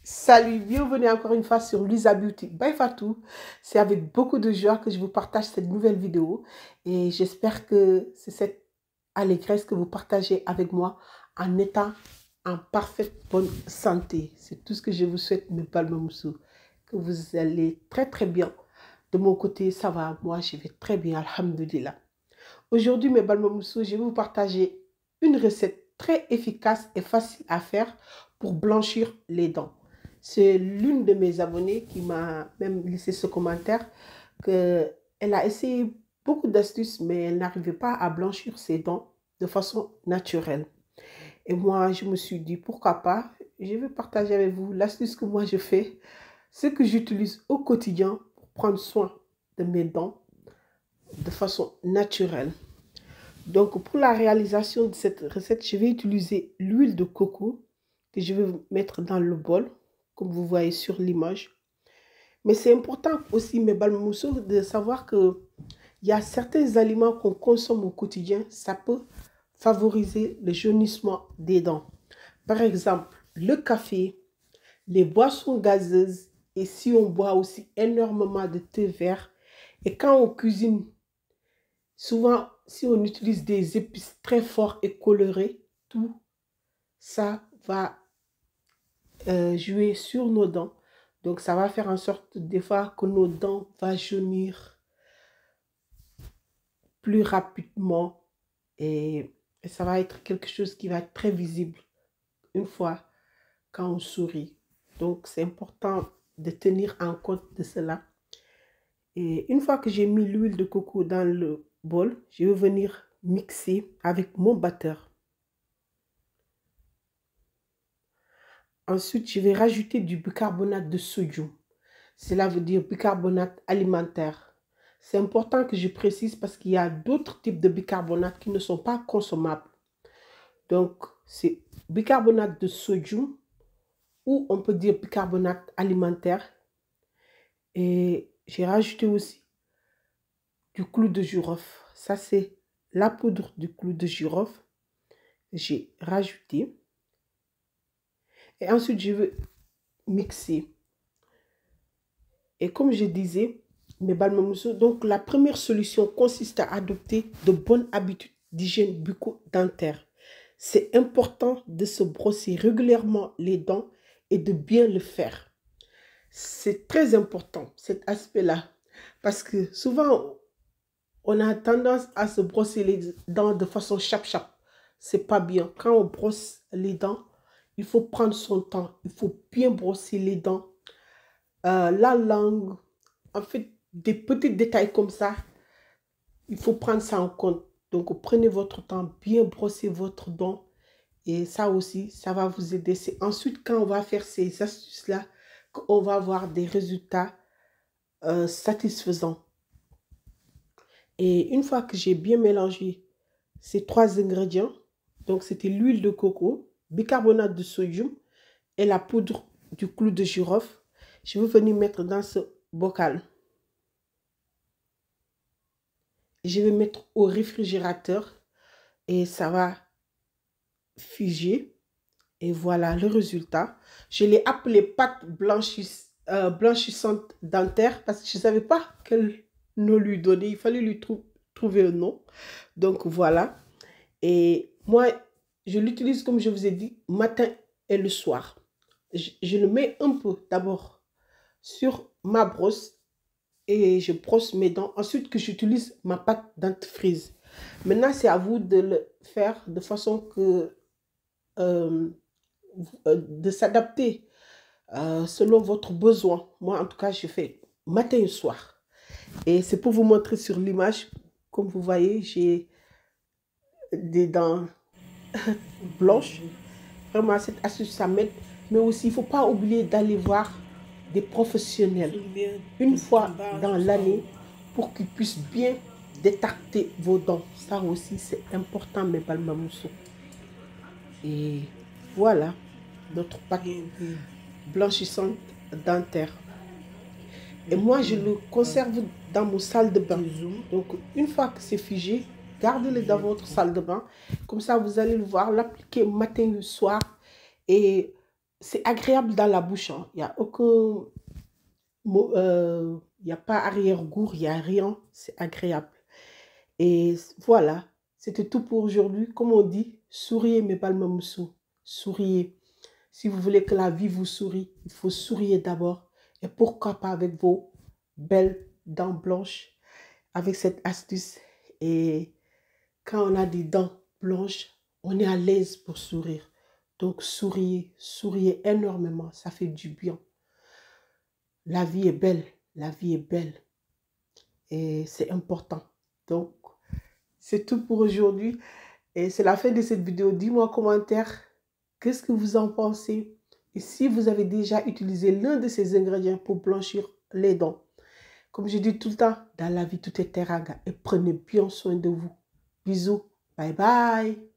Salut, bienvenue encore une fois sur Lisa Beauty by Fatou. C'est avec beaucoup de joie que je vous partage cette nouvelle vidéo et j'espère que c'est cette allégresse que vous partagez avec moi en étant en parfaite bonne santé. C'est tout ce que je vous souhaite, mes palmamoussous. Que vous allez très très bien. De mon côté, ça va. Moi, je vais très bien, alhamdoulilah. Aujourd'hui, mes balmamoussous, je vais vous partager une recette très efficace et facile à faire pour blanchir les dents. C'est l'une de mes abonnées qui m'a même laissé ce commentaire qu'elle a essayé beaucoup d'astuces, mais elle n'arrivait pas à blanchir ses dents de façon naturelle. Et moi, je me suis dit, pourquoi pas, je vais partager avec vous l'astuce que moi je fais, ce que j'utilise au quotidien pour prendre soin de mes dents de façon naturelle. Donc, pour la réalisation de cette recette, je vais utiliser l'huile de coco que je vais mettre dans le bol, comme vous voyez sur l'image. Mais c'est important aussi, mes balmoussous, de savoir qu'il y a certains aliments qu'on consomme au quotidien, ça peut favoriser le jaunissement des dents. Par exemple, le café, les boissons gazeuses et si on boit aussi énormément de thé vert. Et quand on cuisine, souvent, si on utilise des épices très fortes et colorées, tout ça va jouer sur nos dents. Donc, ça va faire en sorte des fois que nos dents vont jaunir plus rapidement et ça va être quelque chose qui va être très visible une fois quand on sourit. Donc, c'est important de tenir en compte de cela. Et une fois que j'ai mis l'huile de coco dans le bol, je vais venir mixer avec mon batteur. Ensuite, je vais rajouter du bicarbonate de sodium. Cela veut dire bicarbonate alimentaire. C'est important que je précise parce qu'il y a d'autres types de bicarbonate qui ne sont pas consommables. Donc, c'est bicarbonate de sodium ou on peut dire bicarbonate alimentaire. Et j'ai rajouté aussi du clou de girofle. Ça, c'est la poudre du clou de girofle. J'ai rajouté. Et ensuite, je vais mixer. Et comme je disais, mes balmamoussous, donc la première solution consiste à adopter de bonnes habitudes d'hygiène bucco-dentaire. C'est important de se brosser régulièrement les dents et de bien le faire. C'est très important cet aspect-là parce que souvent on a tendance à se brosser les dents de façon chap-chap. C'est pas bien. Quand on brosse les dents, il faut prendre son temps. Il faut bien brosser les dents. La langue, en fait, des petits détails comme ça, il faut prendre ça en compte. Donc, prenez votre temps, bien brosser votre dent. Et ça aussi, ça va vous aider. C'est ensuite, quand on va faire ces astuces-là, qu'on va avoir des résultats satisfaisants. Et une fois que j'ai bien mélangé ces trois ingrédients, donc c'était l'huile de coco, bicarbonate de sodium et la poudre du clou de girofle, je vais venir mettre dans ce bocal. Je vais mettre au réfrigérateur et ça va figer. Et voilà le résultat. Je l'ai appelé pâte blanchissante dentaire parce que je ne savais pas quel nom lui donner. Il fallait lui trouver un nom. Donc voilà. Et moi, je l'utilise comme je vous ai dit, matin et le soir. Je le mets un peu d'abord sur ma brosse et je brosse mes dents. Ensuite que j'utilise ma pâte dentifrice. Maintenant, c'est à vous de le faire de façon que de s'adapter selon votre besoin. Moi, en tout cas, je fais matin et soir. Et c'est pour vous montrer sur l'image. Comme vous voyez, j'ai des dents blanches. Vraiment, cette astuce, ça m'aide. Mais aussi, il ne faut pas oublier d'aller voir des professionnels une fois dans l'année pour qu'ils puissent bien détecter vos dents. Ça aussi, c'est important, mes balmamoussous. Et voilà notre pâte blanchissante dentaire. Et moi, je le conserve dans mon salle de bain. Donc, une fois que c'est figé, gardez-le dans votre salle de bain. Comme ça, vous allez le voir, l'appliquer matin et soir. Et c'est agréable dans la bouche. Hein. Il n'y a aucun mot, il n'y a pas arrière-goût, il n'y a rien. C'est agréable. Et voilà, c'était tout pour aujourd'hui. Comme on dit, souriez mais pas le même sou. Souriez. Si vous voulez que la vie vous sourie, il faut sourire d'abord. Et pourquoi pas avec vos belles dents blanches, avec cette astuce. Et quand on a des dents blanches, on est à l'aise pour sourire. Donc souriez, souriez énormément, ça fait du bien. La vie est belle, la vie est belle et c'est important. Donc c'est tout pour aujourd'hui et c'est la fin de cette vidéo. Dis-moi en commentaire qu'est-ce que vous en pensez et si vous avez déjà utilisé l'un de ces ingrédients pour blanchir les dents. Comme je dis tout le temps, dans la vie tout est teranga et prenez bien soin de vous. Bisous, bye bye.